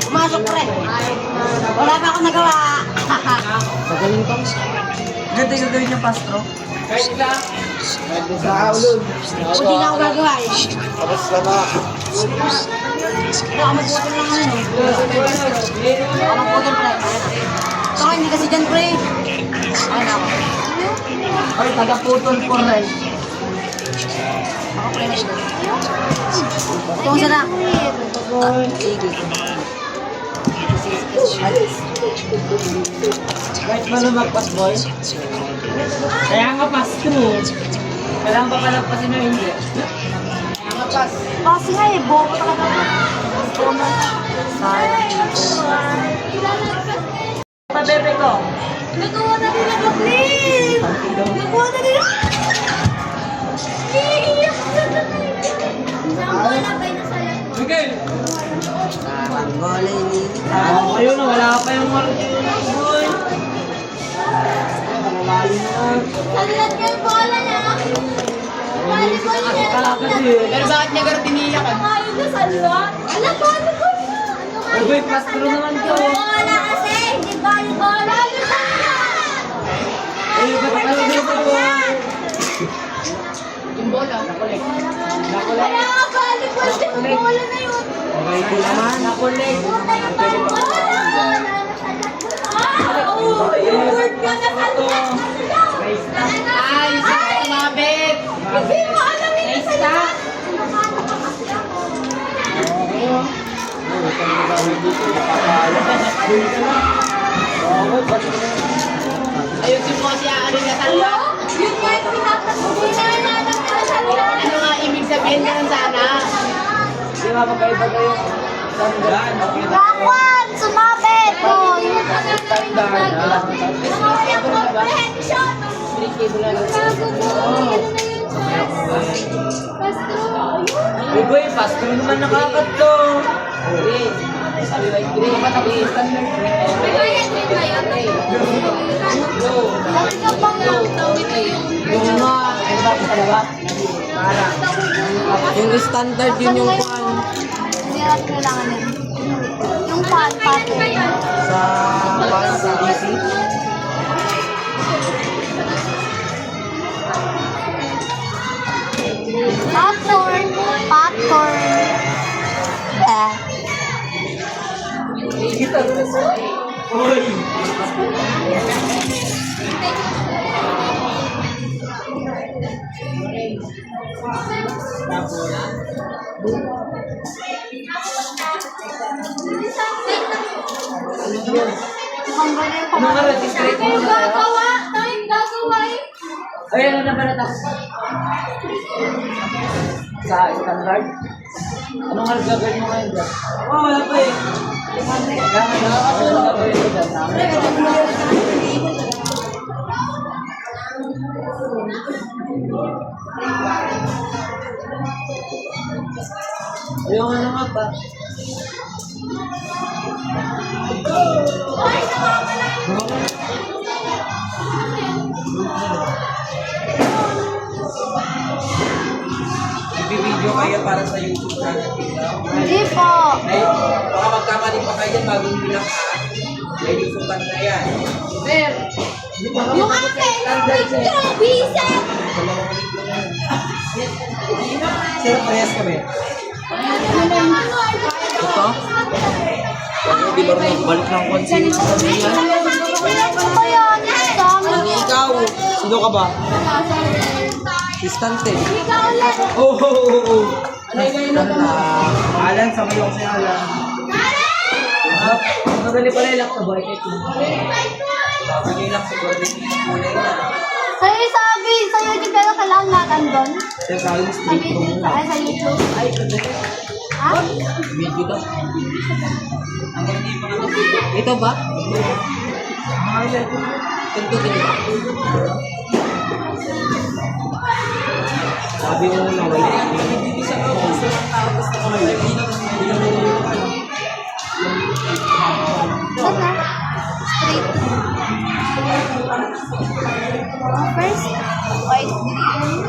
Pumasok pre. Wala pa akong nagawa. Magaling pa. Ganito yung gagawin niya, Pastro. Hindi na ako gagawa eh. Tapos na. Baka magputol lang ano eh. Baka magputol pre. Saka hindi kasi dyan pre. Ayun ako. Ay, taga-putol po rin. Ako pre na siya. Itong sana. Sige. Kahit ba lumagpas, boy? Kaya nga, Pastro. Kailangan ba palagpasin o hindi? Kaya nga, Pas. Kasi nga eh, bobo talaga. Pabebe ko. Nagawa na nila ka, please! Nagawa na nila! Iiyak na na Miguel! Tanggolay ni. Ayun na, wala pa yung boy. Salat ka yung bola niya! Volleyball niya! Pero bakit niya ganun tiniyakan? Ayun na salat! Ala, volleyball niya! Boy, Pastro naman to. Bola kasi! Hindi volleyball! Ayun, ba't ano dito po? Yung bola, nakulik. Wala nga volleyball! Yung bola na yun! Okay ko naman. Nakulik. Puta yung volleyball! Word ka na salat! Ay, sakit tumabit. Hindi mo alam yung salat! Ayusin mo siya, ano niya sana? Yun nga yung pinapatuloy na nalang na salat! Ano nga ibig sabihin ka ng sana? Di ba magkaiba kayo? Tandaan. Bakwan! Sumabit! Oh, yun ang Tandaan. Mga comprehension! Bago mo! Castro! Uy, boy, Pastro naman nakakatlo. Okay. Hindi ka patapisan. May bayad rin ba yun? Bakit ka bang magtawid na yung... Yung mga, ano ba, dalawa? Para. Yung standard yun yung pan. Hindi natin kailangan yun. Yung pan, pattern. Sa pan sa DC. Popcorn! Popcorn! Uy! Ang galing yung Ano nga, distraight mo na tayo? gagawa! Tayong gagawa eh! Ay, ano na pala tapos? Sa standard? Anong nga gagawin mo ngayon dyan? Oh, wala pa eh. Gano'n na? Ano gagawin mo dyan? Yung ano nga pa? Ibibideo kayo para sa YouTube channel nila. Hindi po! Ay, baka magkamali pa kayo dyan bagong bilang ka. May YouTube ka na yan. Sir! Yung akin! Picture! Bisan! Sir, parehas kami. Ito? Di ba balik ng konsin sa niya? Ano ba yan? Hindi ikaw. Sino ka ba? Distante. Ikaw ulit! Ano yung ganyan na? Alan, sa mayong si Alan. Madali pala ilak to, boy. Madali ilak siguro din yung kulay na. Sa'yo sabi! Sa'yo din pero kailangan natin doon. Sir, kaya yung Sa street video mo. ay sa YouTube. Ay, kadali. Ha? Video to. Ang hindi pa nga Ito ba? mga ilan. Tuntutin mo. Sabi mo na wala. Hindi siya ako gusto ng tao gusto ko lang. Hindi na Saan na? Straight. First, white green.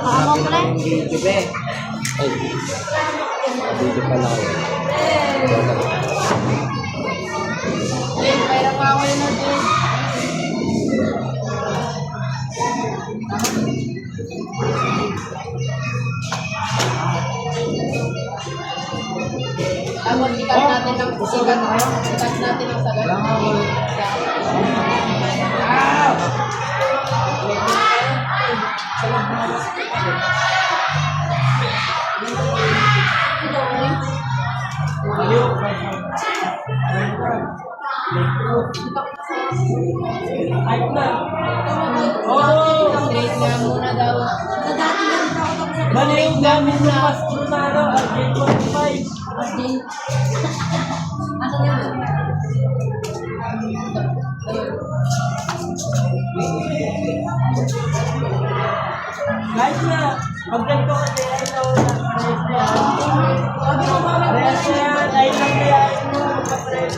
Makamu pre. Video be. Ay. Video pala ako. Pera pa ako yun natin. Tapos ikat natin ng ikat natin ng sagat. Straight nga muna daw. Sa dati lang ako tapos sa Mali yung gamit ng pastor na ano, RJ25. Asan yun? Guys na, pag ganito ka kaya ito, press na yan. Press na yan, ay lang kaya ito, magpa-press.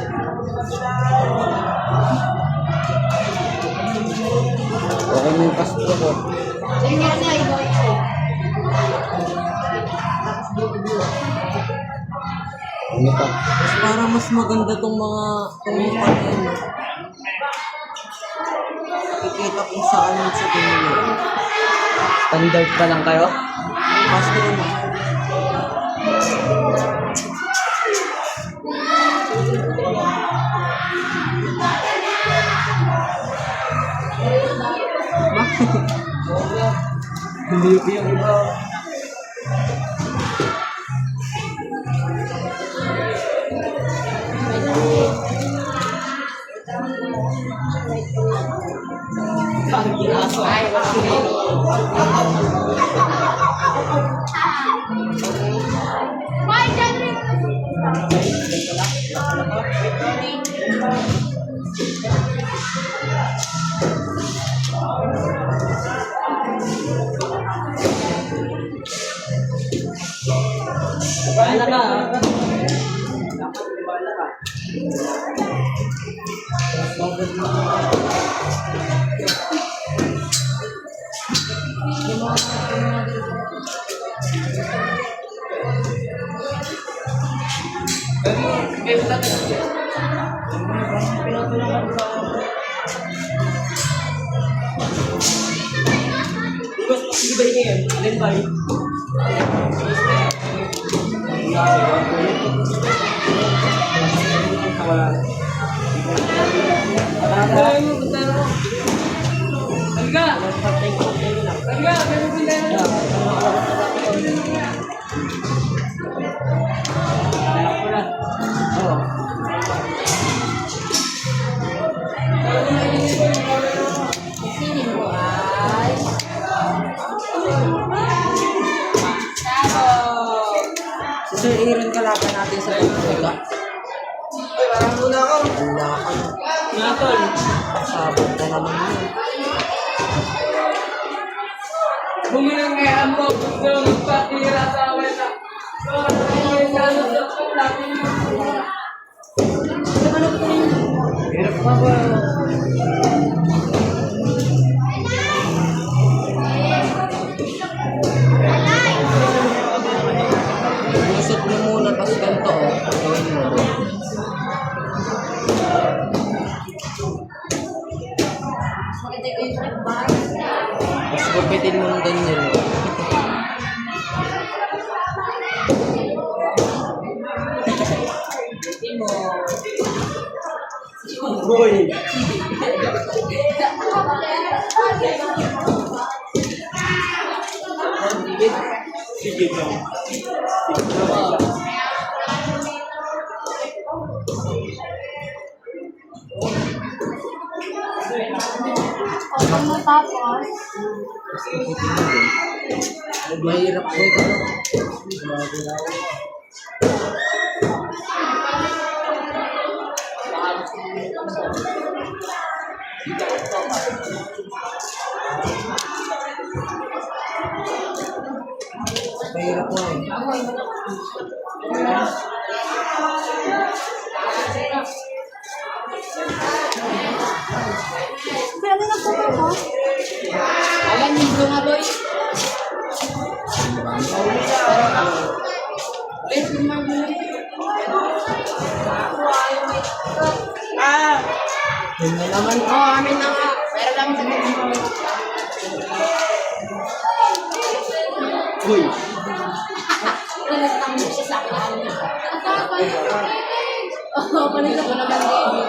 Okay mo yung pastor ko. Tingnan niya, ikaw ito. Ano pa? Para mas maganda tong mga tumupan yan. Nakikita kung saan yung sa tingin. Standard pa lang kayo? Pastor na. Hindi yung iba. Bahala ka. Dapat bahala ka. Sinin mo ay... Sir, Aaron, kalaban natin sa Pilipinas. Ay, parang muna ako. Wala ka. Natol. Sabot na naman yun. Buminang kaya ang mo, gusto magpatira sa amin na. Hirap pa ba? Usot mo muna, tapos ganito. Gawin mo. Maganda yung trip ba? Mas gupitin mo ng ganyan. Hindi mo. Boy. Sige ka. Pag matapos, Mahirap po ito. Mahirap po eh. pwede na po ako. Alam niyo nga boy. Ah! Yun na naman. Amin na nga. Meron lang sa Uy! Nagtanggo siya sa akin. Oo, panito ko naman din.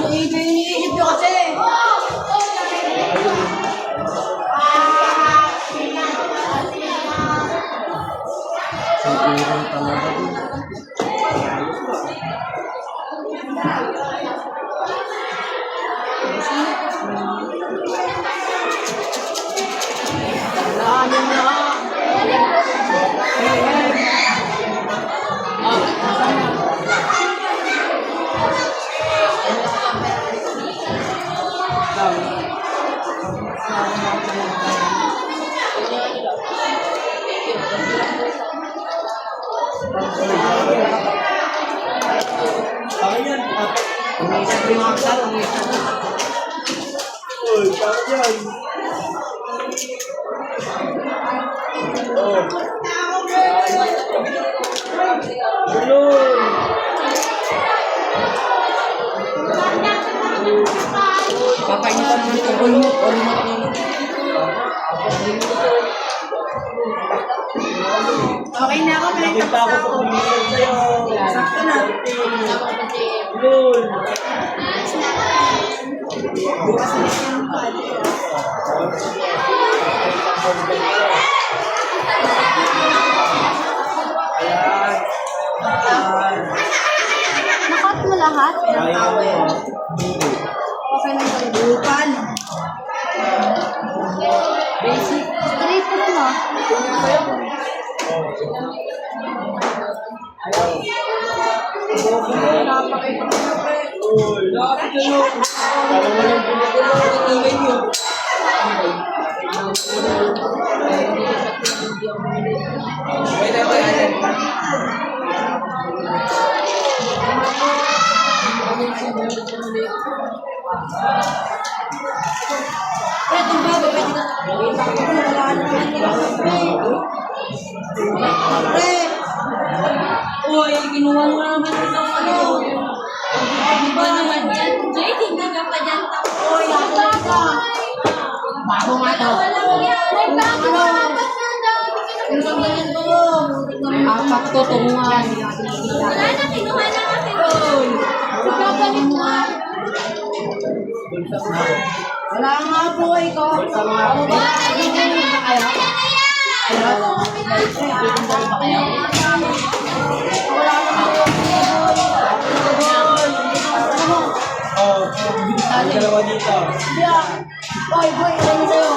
Iniisip nyo kasi. Sigurong talaga. Ano na? Akin yan. Umisip yung mga kasal. Uy, akin yan. Oh. Tulong! Kakainitan mo ito. Ulmot. Ulmot niya. Okay na ako, Nakita ko pinagtapos sa ako. video sa'yo. Sakto na. Tulong! Bukas ulit yung pad. Ayan. Ayan. Nakat mo lahat? Ayan mo. Okay na yung bukan. Basic. Straight po mo. Uy, lapit ka no. Parang walang pinagulong. Tingin nyo. Wait, wait. Pre, itong bago, pwede ka. Wala naman nila. Pre! Uy, kinuha mo naman itong ano. Di ba naman yan? Jay, tingnan ka pa dyan. Uy, ako ka. Bago nga to. Ano? Yung sa ganyan to. Apak to, tunguhan. Wala na, kinuha na kasi. Pagkapalit mo. Wala nga po, ikaw. Ano ba? Ano ba kayo? Oh, ang dalawa dito. Boy, boy, ano sa'yo?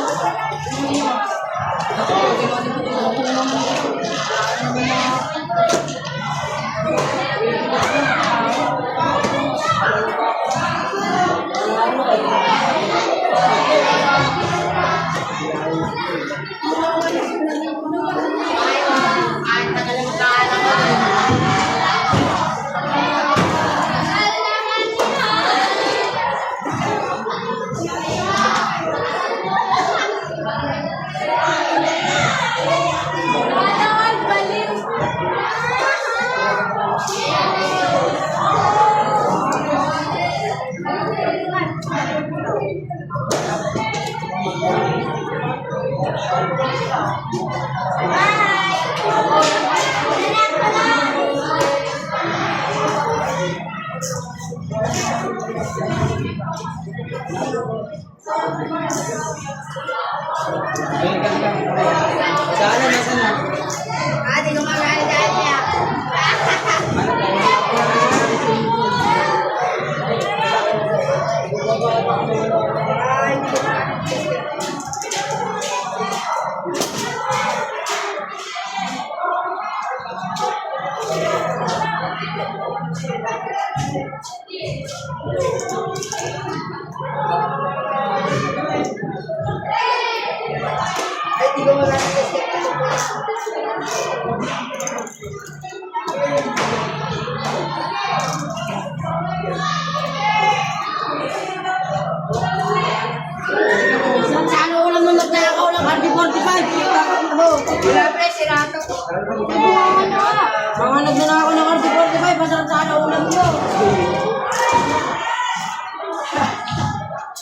Sana, nasa na? Ate, kung magalit niya. Ay, di ko wala. Sana ulam nung nagnakaw ng RD45. Wala pre, sirato. Mga nagnanakaw ng RD45, masarap sana ulam nyo.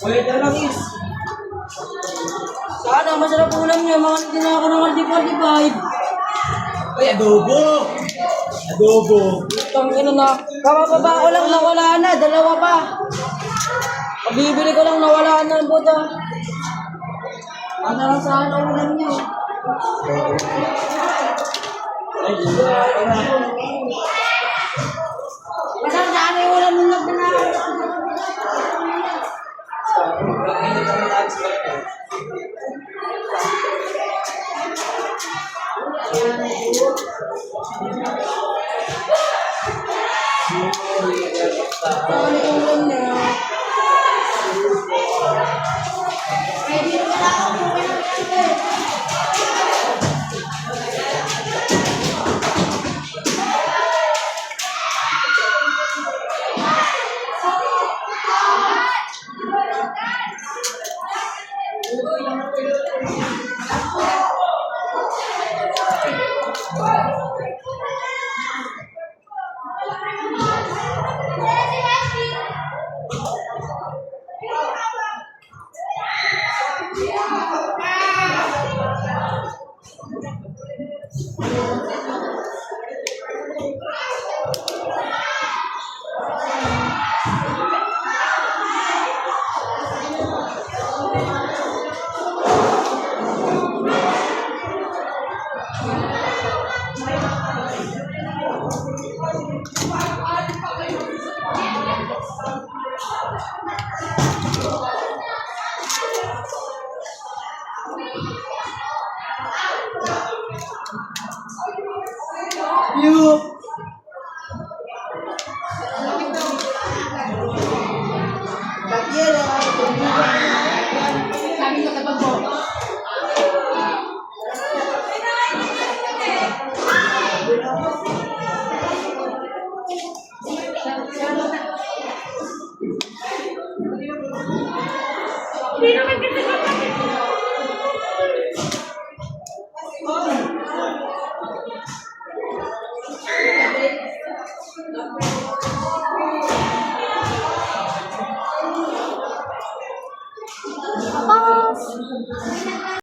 Wait na lang is. Sana masarap ulam nyo, mga nagnanakaw ng RD45. Ay, adobo! Adobo! Tangina na. Kabababa ko lang nawala na, dalawa pa. Bibili ko lang nawala na ang buta. Masarap sana ulam nyo. Masarap sana yung ulam nung nagnanakaw. Sana yung ulam nyo. You. Sabi ko kapag mo. Tapos,